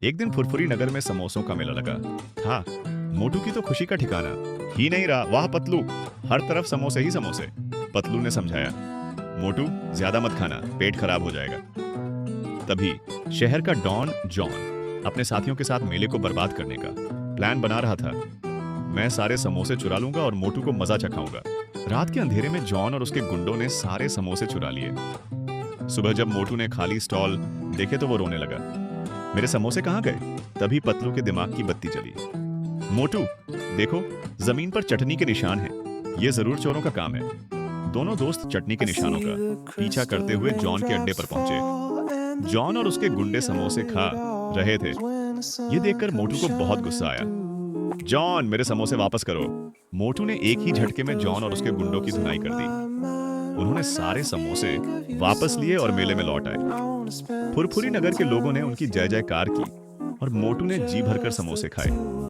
एक दिन फुरफुरी नगर में समोसों का मेला लगा था। मोटू की तो खुशी का ठिकाना ही नहीं रहा। वाह पतलू, हर तरफ समोसे ही समोसे। पतलू ने समझाया, मोटू ज्यादा मत खाना, पेट खराब हो जाएगा। तभी शहर का डॉन जॉन अपने साथियों के साथ मेले को बर्बाद करने का प्लान बना रहा था। मैं सारे समोसे चुरा लूंगा और मोटू को मजा चखाऊंगा। रात के अंधेरे में जॉन और उसके गुंडों ने सारे समोसे चुरा लिए। सुबह जब मोटू ने खाली स्टॉल देखे तो वो रोने लगा। मेरे समोसे कहाँ गए? तभी पतलू के दिमाग की बत्ती जली। मोटू, देखो, जमीन पर चटनी के निशान हैं। ये जरूर चोरों का काम है। दोनों दोस्त चटनी के निशानों का पीछा करते हुए जॉन के अड्डे पर पहुंचे। जॉन और उसके गुंडे समोसे खा रहे थे। ये देखकर मोटू को बहुत गुस्सा आया। जॉन, मेरे समोसे वापस करो। मोटू ने एक ही झटके में जॉन और उसके गुंडों की धुनाई कर दी। उन्होंने सारे समोसे वापस लिए और मेले में लौट आए। फुरफुरी नगर के लोगों ने उनकी जय जयकार की और मोटू ने जी भरकर समोसे खाए।